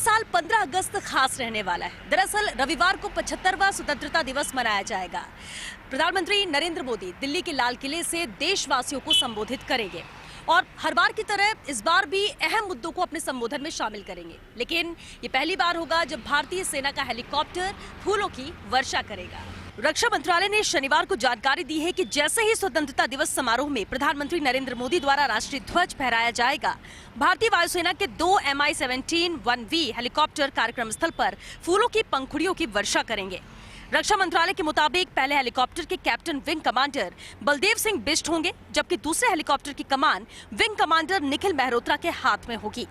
साल 15 अगस्त खास रहने वाला है। दरअसल रविवार को 75वां स्वतंत्रता दिवस मनाया जाएगा। प्रधानमंत्री नरेंद्र मोदी दिल्ली के लाल किले से देशवासियों को संबोधित करेंगे और हर बार की तरह इस बार भी अहम मुद्दों को अपने संबोधन में शामिल करेंगे। लेकिन ये पहली बार होगा जब भारतीय सेना का हेलीकॉप्टर फूलों की वर्षा करेगा। रक्षा मंत्रालय ने शनिवार को जानकारी दी है कि जैसे ही स्वतंत्रता दिवस समारोह में प्रधानमंत्री नरेंद्र मोदी द्वारा राष्ट्रीय ध्वज फहराया जाएगा, भारतीय वायुसेना के 2 Mi-17 1V हेलीकॉप्टर कार्यक्रम स्थल पर फूलों की पंखुड़ियों की वर्षा करेंगे। रक्षा मंत्रालय के मुताबिक पहले हेलीकॉप्टर के captain wing commander Baldev Singh Bisht होंगे, जबकि दूसरे हेलीकॉप्टर की कमान विंग कमांडर निखिल मेहरोत्रा के हाथ में होगी।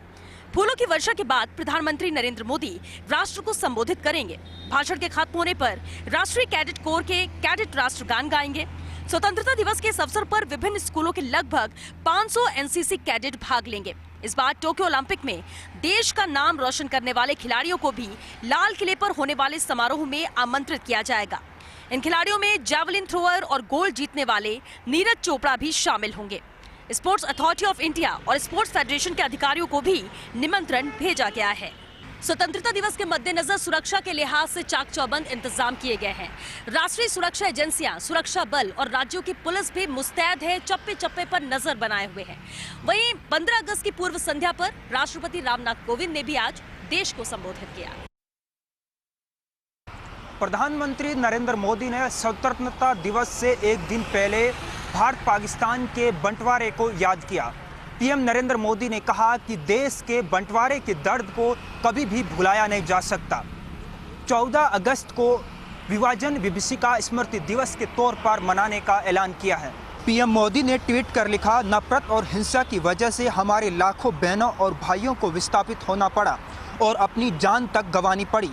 फूलों की वर्षा के बाद प्रधानमंत्री नरेंद्र मोदी राष्ट्र को संबोधित करेंगे। भाषण के खत्म होने पर राष्ट्रीय कैडेट कोर के कैडेट राष्ट्रगान गाएंगे। स्वतंत्रता दिवस के इस अवसर पर विभिन्न स्कूलों के लगभग 500 एनसीसी कैडेट भाग लेंगे। इस बार टोक्यो ओलंपिक में देश का नाम रोशन करने वाले खिलाड़ियों को भी लाल किले पर होने वाले समारोह में आमंत्रित किया जाएगा। इन खिलाड़ियों में जैवलिन थ्रोअर और गोल्ड जीतने वाले नीरज चोपड़ा भी शामिल होंगे। स्पोर्ट्स अथॉरिटी ऑफ इंडिया और स्पोर्ट्स फेडरेशन के अधिकारियों को भी निमंत्रण भेजा गया है। स्वतंत्रता दिवस के मद्देनजर सुरक्षा के लिहाज से चाक चौबंद इंतजाम किए गए हैं। राष्ट्रीय सुरक्षा एजेंसियां, सुरक्षा बल और राज्यों की पुलिस भी मुस्तैद है, चप्पे चप्पे पर नजर बनाए हुए हैं। वहीं 15 अगस्त की पूर्व संध्या पर राष्ट्रपति रामनाथ कोविंद ने भी आज देश को संबोधित किया। प्रधानमंत्री नरेंद्र मोदी ने स्वतंत्रता दिवस से एक दिन पहले भारत पाकिस्तान के बंटवारे को याद किया। पीएम नरेंद्र मोदी ने कहा कि देश के बंटवारे के दर्द को कभी भी भुलाया नहीं जा सकता। 14 अगस्त को विभाजन विभीषिका स्मृति दिवस के तौर पर मनाने का ऐलान किया है। पीएम मोदी ने ट्वीट कर लिखा, नफरत और हिंसा की वजह से हमारे लाखों बहनों और भाइयों को विस्थापित होना पड़ा और अपनी जान तक गंवानी पड़ी।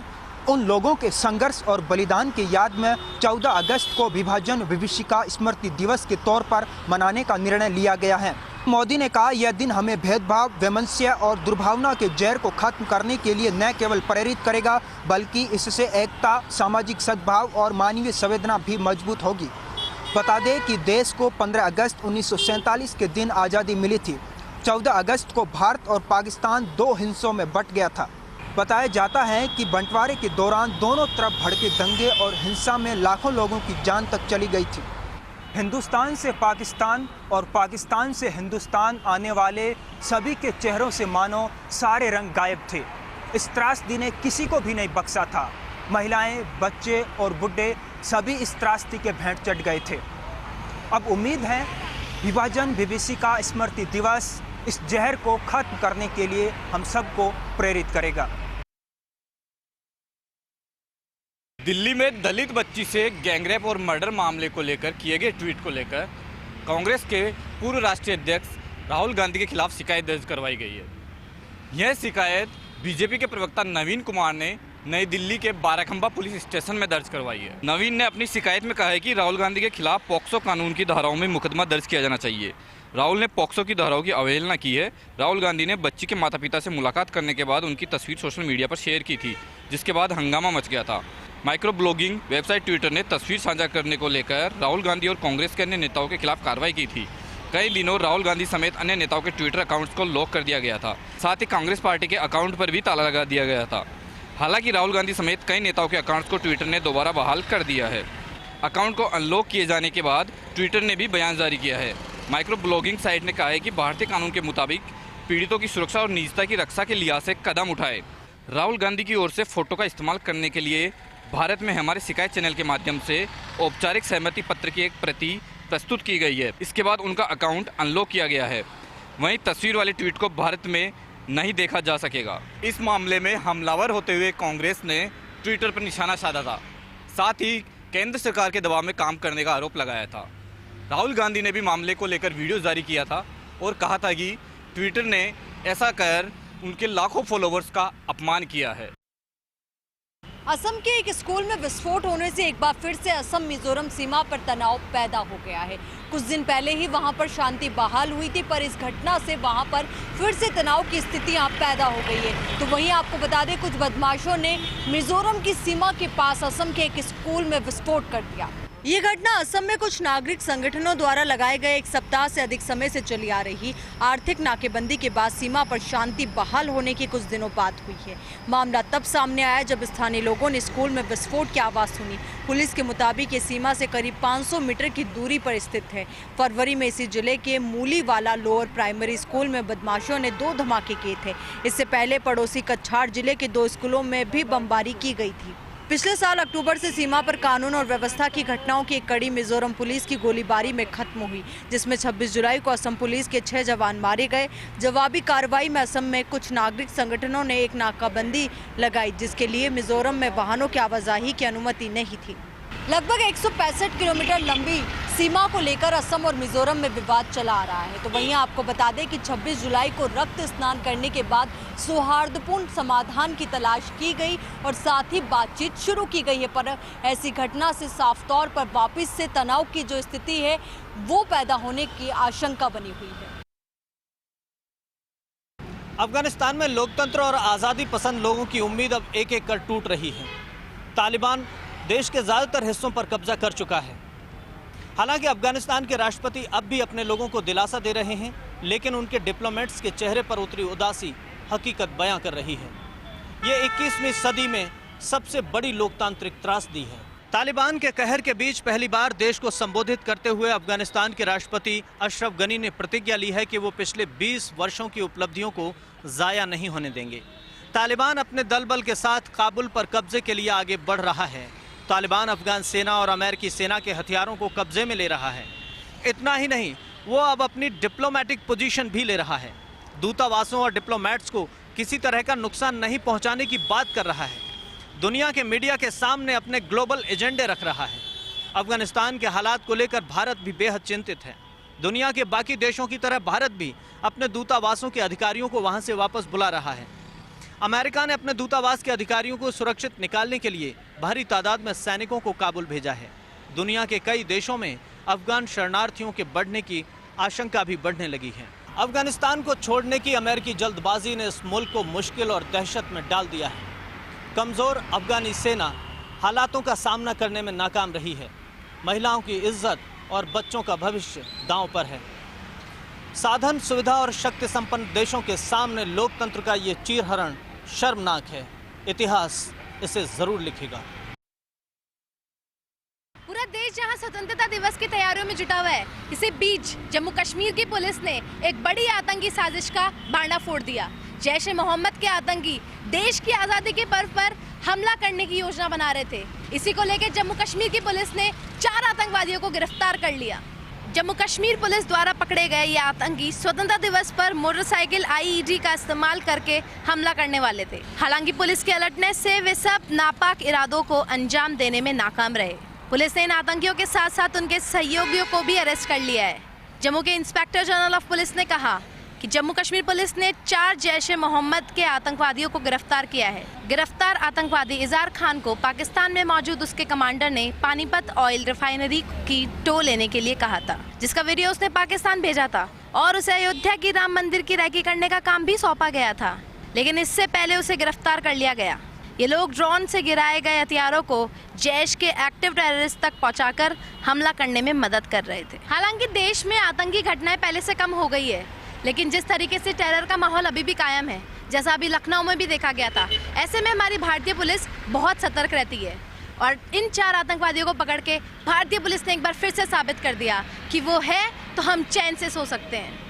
उन लोगों के संघर्ष और बलिदान की याद में 14 अगस्त को विभाजन विभीषिका स्मृति दिवस के तौर पर मनाने का निर्णय लिया गया है। मोदी ने कहा, यह दिन हमें भेदभाव, वैमनस्य और दुर्भावना के जहर को खत्म करने के लिए न केवल प्रेरित करेगा, बल्कि इससे एकता, सामाजिक सद्भाव और मानवीय संवेदना भी मजबूत होगी। बता दें कि देश को 15 अगस्त 1947 के दिन आज़ादी मिली थी। 14 अगस्त को भारत और पाकिस्तान 2 हिस्सों में बंट गया था। बताया जाता है कि बंटवारे के दौरान दोनों तरफ भड़के दंगे और हिंसा में लाखों लोगों की जान तक चली गई थी। हिंदुस्तान से पाकिस्तान और पाकिस्तान से हिंदुस्तान आने वाले सभी के चेहरों से मानो सारे रंग गायब थे। इस त्रासदी ने किसी को भी नहीं बख्शा था। महिलाएं, बच्चे और बुढ़े सभी इस त्रासदी के भेंट चढ़ गए थे। अब उम्मीद है विभाजन विभीषिका स्मृति दिवस इस जहर को खत्म करने के लिए हम सबको प्रेरित करेगा। दिल्ली में दलित बच्ची से गैंगरेप और मर्डर मामले को लेकर किए गए ट्वीट को लेकर कांग्रेस के पूर्व राष्ट्रीय अध्यक्ष राहुल गांधी के खिलाफ शिकायत दर्ज करवाई गई है। यह शिकायत बीजेपी के प्रवक्ता नवीन कुमार ने नई दिल्ली के बाराखंबा पुलिस स्टेशन में दर्ज करवाई है। नवीन ने अपनी शिकायत में कहा है कि राहुल गांधी के खिलाफ पॉक्सो कानून की धाराओं में मुकदमा दर्ज किया जाना चाहिए। राहुल ने पॉक्सो की धाराओं की अवहेलना की है। राहुल गांधी ने बच्ची के माता पिता से मुलाकात करने के बाद उनकी तस्वीर सोशल मीडिया पर शेयर की थी, जिसके बाद हंगामा मच गया था। माइक्रो ब्लॉगिंग वेबसाइट ट्विटर ने तस्वीर साझा करने को लेकर राहुल गांधी और कांग्रेस के अन्य नेताओं के खिलाफ कार्रवाई की थी। कई दिनों राहुल गांधी समेत अन्य नेताओं के ट्विटर अकाउंट्स को लॉक कर दिया गया था। साथ ही कांग्रेस पार्टी के अकाउंट पर भी ताला लगा दिया गया था। हालांकि राहुल गांधी समेत कई नेताओं के अकाउंट्स को ट्विटर ने दोबारा बहाल कर दिया है। अकाउंट को अनलॉक किए जाने के बाद ट्विटर ने भी बयान जारी किया है। माइक्रो ब्लॉगिंग साइट ने कहा है कि भारतीय कानून के मुताबिक पीड़ितों की सुरक्षा और निजता की रक्षा के लिहाज से कदम उठाए। राहुल गांधी की ओर से फोटो का इस्तेमाल करने के लिए भारत में हमारे शिकायत चैनल के माध्यम से औपचारिक सहमति पत्र की एक प्रति प्रस्तुत की गई है। इसके बाद उनका अकाउंट अनलॉक किया गया है। वहीं तस्वीर वाले ट्वीट को भारत में नहीं देखा जा सकेगा। इस मामले में हमलावर होते हुए कांग्रेस ने ट्विटर पर निशाना साधा था। साथ ही केंद्र सरकार के दबाव में काम करने का आरोप लगाया था। राहुल गांधी ने भी मामले को लेकर वीडियो जारी किया था और कहा था कि ट्विटर ने ऐसा कर उनके लाखों फॉलोवर्स का अपमान किया है। असम के एक स्कूल में विस्फोट होने से एक बार फिर से असम मिजोरम सीमा पर तनाव पैदा हो गया है। कुछ दिन पहले ही वहां पर शांति बहाल हुई थी, पर इस घटना से वहां पर फिर से तनाव की स्थितियां पैदा हो गई है। तो वहीं आपको बता दें, कुछ बदमाशों ने मिजोरम की सीमा के पास असम के एक स्कूल में विस्फोट कर दिया। ये घटना असम में कुछ नागरिक संगठनों द्वारा लगाए गए एक सप्ताह से अधिक समय से चली आ रही आर्थिक नाकेबंदी के बाद सीमा पर शांति बहाल होने के कुछ दिनों बाद हुई है। मामला तब सामने आया जब स्थानीय लोगों ने स्कूल में विस्फोट की आवाज़ सुनी। पुलिस के मुताबिक ये सीमा से करीब 500 मीटर की दूरी पर स्थित है। फरवरी में इसी जिले के मूलीवाला लोअर प्राइमरी स्कूल में बदमाशों ने 2 धमाके किए थे। इससे पहले पड़ोसी कछार जिले के 2 स्कूलों में भी बमबारी की गई थी। पिछले साल अक्टूबर से सीमा पर कानून और व्यवस्था की घटनाओं की एक कड़ी मिजोरम पुलिस की गोलीबारी में खत्म हुई, जिसमें 26 जुलाई को असम पुलिस के 6 जवान मारे गए। जवाबी कार्रवाई में असम में कुछ नागरिक संगठनों ने एक नाकाबंदी लगाई, जिसके लिए मिजोरम में वाहनों की आवाजाही की अनुमति नहीं थी। लगभग 165 किलोमीटर लंबी सीमा को लेकर असम और मिजोरम में विवाद चला आ रहा है। तो वहीं आपको बता दें कि 26 जुलाई को रक्त स्नान करने के बाद सौहार्दपूर्ण समाधान की तलाश की गई और साथ ही बातचीत शुरू की गई है, पर ऐसी घटना से साफ तौर पर वापस से तनाव की जो स्थिति है वो पैदा होने की आशंका बनी हुई है। अफगानिस्तान में लोकतंत्र और आज़ादी पसंद लोगों की उम्मीद अब एक एक कर टूट रही है। तालिबान देश के ज़्यादातर हिस्सों पर कब्जा कर चुका है। हालांकि अफगानिस्तान के राष्ट्रपति अब भी अपने लोगों को दिलासा दे रहे हैं, लेकिन उनके डिप्लोमेट्स के चेहरे पर उतरी उदासी हकीकत बयां कर रही है। ये 21वीं सदी में सबसे बड़ी लोकतांत्रिक त्रासदी है। तालिबान के कहर के बीच पहली बार देश को संबोधित करते हुए अफगानिस्तान के राष्ट्रपति अशरफ गनी ने प्रतिज्ञा ली है कि वो पिछले 20 वर्षों की उपलब्धियों को ज़ाया नहीं होने देंगे। तालिबान अपने दल बल के साथ काबुल पर कब्जे के लिए आगे बढ़ रहा है। तालिबान अफगान सेना और अमेरिकी सेना के हथियारों को कब्जे में ले रहा है। इतना ही नहीं, वो अब अपनी डिप्लोमेटिक पोजीशन भी ले रहा है। दूतावासों और डिप्लोमेट्स को किसी तरह का नुकसान नहीं पहुंचाने की बात कर रहा है। दुनिया के मीडिया के सामने अपने ग्लोबल एजेंडे रख रहा है। अफगानिस्तान के हालात को लेकर भारत भी बेहद चिंतित है। दुनिया के बाकी देशों की तरह भारत भी अपने दूतावासों के अधिकारियों को वहां से वापस बुला रहा है। अमेरिका ने अपने दूतावास के अधिकारियों को सुरक्षित निकालने के लिए भारी तादाद में सैनिकों को काबुल भेजा है। दुनिया के कई देशों में अफगान शरणार्थियों के बढ़ने की आशंका भी बढ़ने लगी है। अफगानिस्तान को छोड़ने की अमेरिकी जल्दबाजी ने इस मुल्क को मुश्किल और दहशत में डाल दिया है। कमज़ोर अफगानी सेना हालातों का सामना करने में नाकाम रही है। महिलाओं की इज्जत और बच्चों का भविष्य दांव पर है। साधन, सुविधा और शक्ति संपन्न देशों के सामने लोकतंत्र का ये चीरहरण शर्मनाक है। इतिहास इसे जरूर लिखेगा। पूरा देश जहां स्वतंत्रता दिवस की तैयारियों में जुटा हुआ है, इसी बीच जम्मू कश्मीर की पुलिस ने एक बड़ी आतंकी साजिश का भांडा फोड़ दिया। जैश ए मोहम्मद के आतंकी देश की आज़ादी के पर्व पर हमला करने की योजना बना रहे थे। इसी को लेकर जम्मू कश्मीर की पुलिस ने 4 आतंकवादियों को गिरफ्तार कर लिया। जम्मू कश्मीर पुलिस द्वारा पकड़े गए ये आतंकी स्वतंत्रता दिवस पर मोटरसाइकिल IED का इस्तेमाल करके हमला करने वाले थे। हालांकि पुलिस के अलर्टनेस से वे सब नापाक इरादों को अंजाम देने में नाकाम रहे। पुलिस ने इन आतंकियों के साथ साथ उनके सहयोगियों को भी अरेस्ट कर लिया है। जम्मू के इंस्पेक्टर जनरल ऑफ पुलिस ने कहा कि जम्मू कश्मीर पुलिस ने 4 जैश ए मोहम्मद के आतंकवादियों को गिरफ्तार किया है। गिरफ्तार आतंकवादी इजार खान को पाकिस्तान में मौजूद उसके कमांडर ने पानीपत ऑयल रिफाइनरी की टो लेने के लिए कहा था, जिसका वीडियो उसने पाकिस्तान भेजा था और उसे अयोध्या की राम मंदिर की रैकी करने का काम भी सौंपा गया था, लेकिन इससे पहले उसे गिरफ्तार कर लिया गया। ये लोग ड्रोन से गिराए गए हथियारों को जैश के एक्टिव टेररिस्ट तक पहुंचाकर हमला करने में मदद कर रहे थे। हालांकि देश में आतंकी घटनाएं पहले से कम हो गई है, लेकिन जिस तरीके से टेरर का माहौल अभी भी कायम है, जैसा अभी लखनऊ में भी देखा गया था, ऐसे में हमारी भारतीय पुलिस बहुत सतर्क रहती है। और इन 4 आतंकवादियों को पकड़ के भारतीय पुलिस ने एक बार फिर से साबित कर दिया कि वो है तो हम चैन से सो सकते हैं।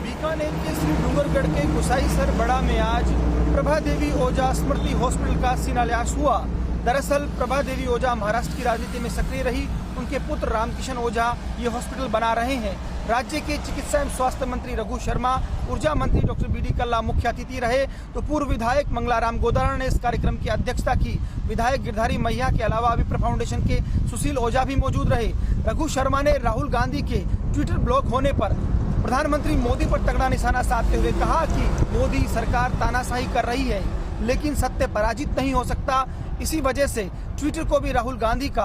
बीकानेर के श्री डूंगरगढ़ के गुसाईसर बड़ा में आज प्रभा देवी ओझा स्मृति हॉस्पिटल का शिलान्यास हुआ। दरअसल प्रभा देवी ओझा महाराष्ट्र की राजनीति में सक्रिय रही। उनके पुत्र रामकिशन ओझा ये हॉस्पिटल बना रहे हैं। राज्य के चिकित्सा एवं स्वास्थ्य मंत्री रघु शर्मा, ऊर्जा मंत्री डॉक्टर BD कल्ला मुख्य अतिथि रहे। तो पूर्व विधायक मंगलाराम गोदारा ने इस कार्यक्रम की अध्यक्षता की। विधायक गिरधारी मैया के अलावा विप्र फाउंडेशन के सुशील ओझा भी मौजूद रहे। रघु शर्मा ने राहुल गांधी के ट्विटर ब्लॉक होने पर प्रधानमंत्री मोदी पर तगड़ा निशाना साधते हुए कहा कि मोदी सरकार तानाशाही कर रही है, लेकिन सत्य पराजित नहीं हो सकता। इसी वजह से ट्विटर को भी राहुल गांधी का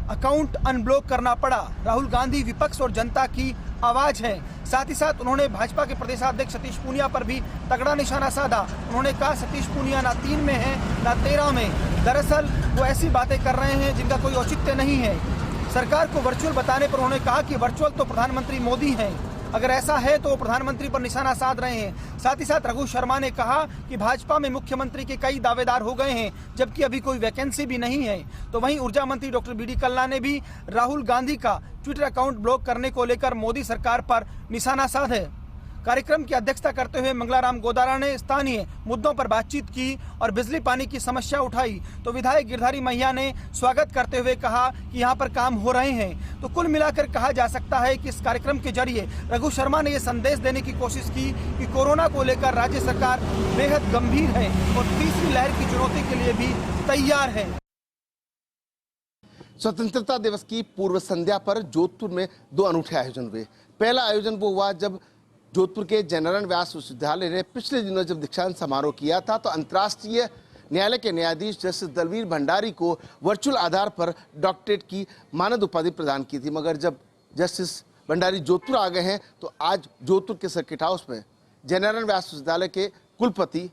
अकाउंट अनब्लॉक करना पड़ा। राहुल गांधी विपक्ष और जनता की आवाज है। साथ ही साथ उन्होंने भाजपा के प्रदेशाध्यक्ष सतीश पूनिया पर भी तगड़ा निशाना साधा। उन्होंने कहा सतीश पूनिया ना 3 में है ना 13 में। दरअसल वो ऐसी बातें कर रहे हैं जिनका कोई औचित्य नहीं है। सरकार को वर्चुअल बताने पर उन्होंने कहा कि वर्चुअल तो प्रधानमंत्री मोदी हैं, अगर ऐसा है तो वो प्रधानमंत्री पर निशाना साध रहे हैं। साथ ही साथ रघु शर्मा ने कहा कि भाजपा में मुख्यमंत्री के कई दावेदार हो गए हैं, जबकि अभी कोई वैकेंसी भी नहीं है। तो वहीं ऊर्जा मंत्री डॉक्टर बी डी कल्ला ने भी राहुल गांधी का ट्विटर अकाउंट ब्लॉक करने को लेकर मोदी सरकार पर निशाना साधे। कार्यक्रम की अध्यक्षता करते हुए मंगलाराम गोदारा ने स्थानीय मुद्दों पर बातचीत की और बिजली पानी की समस्या उठाई। तो विधायक गिरधारी मैया ने स्वागत करते हुए कहा कि यहाँ पर काम हो रहे हैं। तो कुल मिलाकर कहा जा सकता है कि इस कार्यक्रम के जरिए रघु शर्मा ने ये संदेश देने की कोशिश की कि कोरोना को लेकर राज्य सरकार बेहद गंभीर है और तीसरी लहर की चुनौती के लिए भी तैयार है। स्वतंत्रता दिवस की पूर्व संध्या पर जोधपुर में 2 अनूठे आयोजन हुए। पहला आयोजन वो हुआ जब जोधपुर के जयनारायण व्यास विश्वविद्यालय ने पिछले दिनों जब दीक्षांत समारोह किया था, तो अंतर्राष्ट्रीय न्यायालय के न्यायाधीश जस्टिस दलवीर भंडारी को वर्चुअल आधार पर डॉक्टरेट की मानद उपाधि प्रदान की थी। मगर जब जस्टिस भंडारी जोधपुर आ गए हैं, तो आज जोधपुर के सर्किट हाउस में जयनारायण व्यास विश्वविद्यालय के कुलपति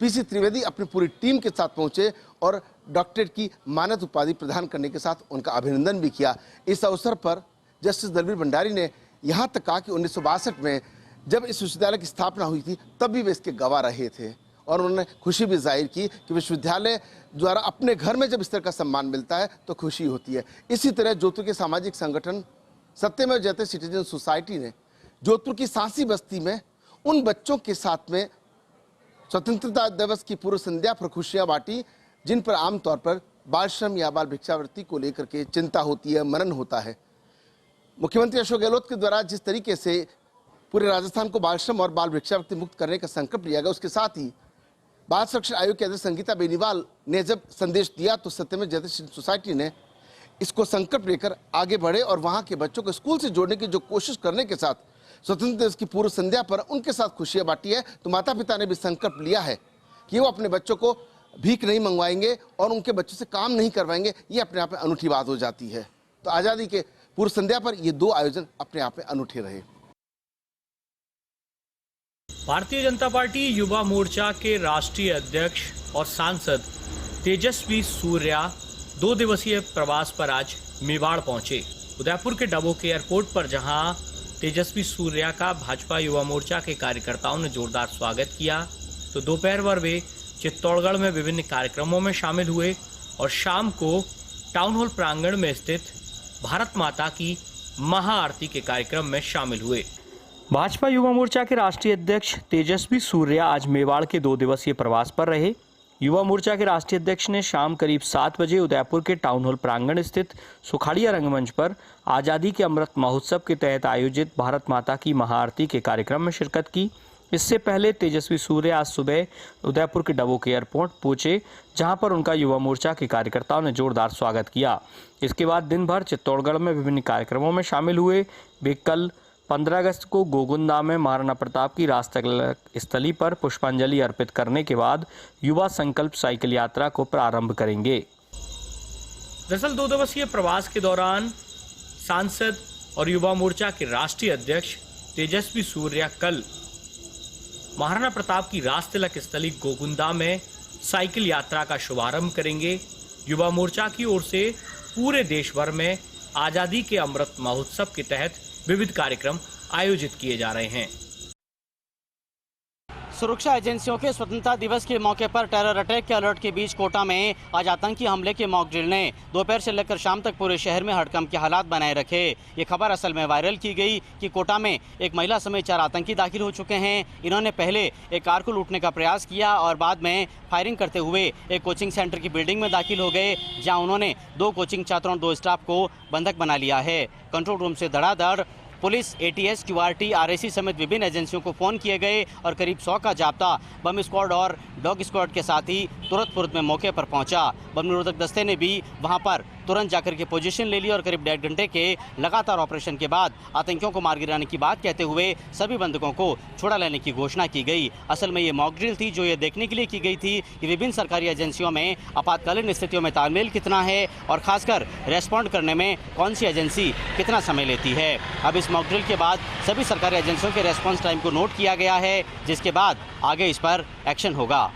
पीसी त्रिवेदी अपनी पूरी टीम के साथ पहुंचे और डॉक्टरेट की मानद उपाधि प्रदान करने के साथ उनका अभिनंदन भी किया। इस अवसर पर जस्टिस दलवीर भंडारी ने यहाँ तक कहा कि 1962 में जब इस विश्वविद्यालय की स्थापना हुई थी, तब भी वे इसके गवाह रहे थे और उन्होंने खुशी भी जाहिर की कि विश्वविद्यालय द्वारा अपने घर में जब इस तरह का सम्मान मिलता है तो खुशी होती है। इसी तरह जोधपुर के सामाजिक संगठन सत्यमेव जयते सिटीजन सोसाइटी ने जोधपुर की सांसी बस्ती में उन बच्चों के साथ में स्वतंत्रता दिवस की पूर्व संध्या पर खुशियां बांटी जिन पर आमतौर पर बाल श्रम या बाल भिक्षावृत्ति को लेकर के चिंता होती है, मनन होता है। मुख्यमंत्री अशोक गहलोत के द्वारा जिस तरीके से पूरे राजस्थान को बाल श्रम और बाल भिक्षावृत्ति मुक्त करने का संकल्प लिया गया, उसके साथ ही बाल संरक्षण आयोग के अध्यक्ष संगीता बेनीवाल ने जब संदेश दिया, तो सत्यमेव जयते सोसाइटी ने इसको संकल्प लेकर आगे बढ़े और वहाँ के बच्चों को स्कूल से जोड़ने की जो कोशिश करने के साथ स्वतंत्रता दिवस की पूर्व संध्या पर उनके साथ खुशियां बांटी है। तो माता पिता ने भी संकल्प लिया है कि वो अपने बच्चों को भीख नहीं मंगवाएंगे और उनके बच्चों से काम नहीं करवाएंगे। ये अपने आप में अनूठी बात हो जाती है। तो आज़ादी के पूर्व संध्या पर ये 2 आयोजन अपने आप में अनूठे रहे। भारतीय जनता पार्टी युवा मोर्चा के राष्ट्रीय अध्यक्ष और सांसद तेजस्वी सूर्या 2 दिवसीय प्रवास पर आज मेवाड़ पहुंचे। उदयपुर के डबोक एयरपोर्ट पर जहां तेजस्वी सूर्या का भाजपा युवा मोर्चा के कार्यकर्ताओं ने जोरदार स्वागत किया, तो दोपहर भर वे चित्तौड़गढ़ में विभिन्न कार्यक्रमों में शामिल हुए और शाम को टाउन हॉल प्रांगण में स्थित भारत माता की महाआरती के कार्यक्रम में शामिल हुए। भाजपा युवा मोर्चा के राष्ट्रीय अध्यक्ष तेजस्वी सूर्या आज मेवाड़ के 2 दिवसीय प्रवास पर रहे। युवा मोर्चा के राष्ट्रीय अध्यक्ष ने शाम करीब 7 बजे उदयपुर के टाउन हॉल प्रांगण स्थित सुखाड़िया रंगमंच पर आज़ादी के अमृत महोत्सव के तहत आयोजित भारत माता की महाआरती के कार्यक्रम में शिरकत की। इससे पहले तेजस्वी सूर्या आज सुबह उदयपुर के डबोक एयरपोर्ट पहुंचे, जहां पर उनका युवा मोर्चा के कार्यकर्ताओं ने जोरदार स्वागत किया। इसके बाद दिन भर चित्तौड़गढ़ में विभिन्न कार्यक्रमों में शामिल हुए। वे कल 15 अगस्त को गोगुंदा में महाराणा प्रताप की राष्ट्रीय स्थली पर पुष्पांजलि अर्पित करने के बाद युवा संकल्प साइकिल यात्रा को प्रारंभ करेंगे। दरअसल 2 दिवसीय प्रवास के दौरान सांसद और युवा मोर्चा के राष्ट्रीय अध्यक्ष तेजस्वी सूर्या कल महाराणा प्रताप की राष्ट्रीय स्थली गोगुंदा में साइकिल यात्रा का शुभारंभ करेंगे। युवा मोर्चा की ओर से पूरे देश भर में आजादी के अमृत महोत्सव के तहत विविध कार्यक्रम आयोजित किए जा रहे हैं। सुरक्षा एजेंसियों के स्वतंत्रता दिवस के मौके पर टेरर अटैक के अलर्ट के बीच कोटा में आज आतंकी हमले के मॉक ड्रिल ने दोपहर से लेकर शाम तक पूरे शहर में हड़कंप के हालात बनाए रखे। ये खबर असल में वायरल की गई कि कोटा में एक महिला समेत 4 आतंकी दाखिल हो चुके हैं। इन्होंने पहले एक कार को लूटने का प्रयास किया और बाद में फायरिंग करते हुए एक कोचिंग सेंटर की बिल्डिंग में दाखिल हो गए, जहाँ उन्होंने 2 कोचिंग छात्रों और 2 स्टाफ को बंधक बना लिया है। कंट्रोल रूम से धड़ाधड़ पुलिस, ATS, QRT, RAC समेत विभिन्न एजेंसियों को फोन किए गए और करीब 100 का जाब्ता बम स्क्वाड और डॉग स्क्वाड के साथ ही तुरंत में मौके पर पहुंचा। बम निरोधक दस्ते ने भी वहां पर तुरंत जाकर के पोजीशन ले ली और करीब 1.5 घंटे के लगातार ऑपरेशन के बाद आतंकियों को मार गिराने की बात कहते हुए सभी बंधकों को छुड़ा लेने की घोषणा की गई। असल में ये मॉक ड्रिल थी जो ये देखने के लिए की गई थी कि विभिन्न सरकारी एजेंसियों में आपातकालीन स्थितियों में तालमेल कितना है और खासकर रेस्पॉन्ड करने में कौन सी एजेंसी कितना समय लेती है। अब इस मॉक ड्रिल के बाद सभी सरकारी एजेंसियों के रेस्पॉन्स टाइम को नोट किया गया है, जिसके बाद आगे इस पर एक्शन होगा।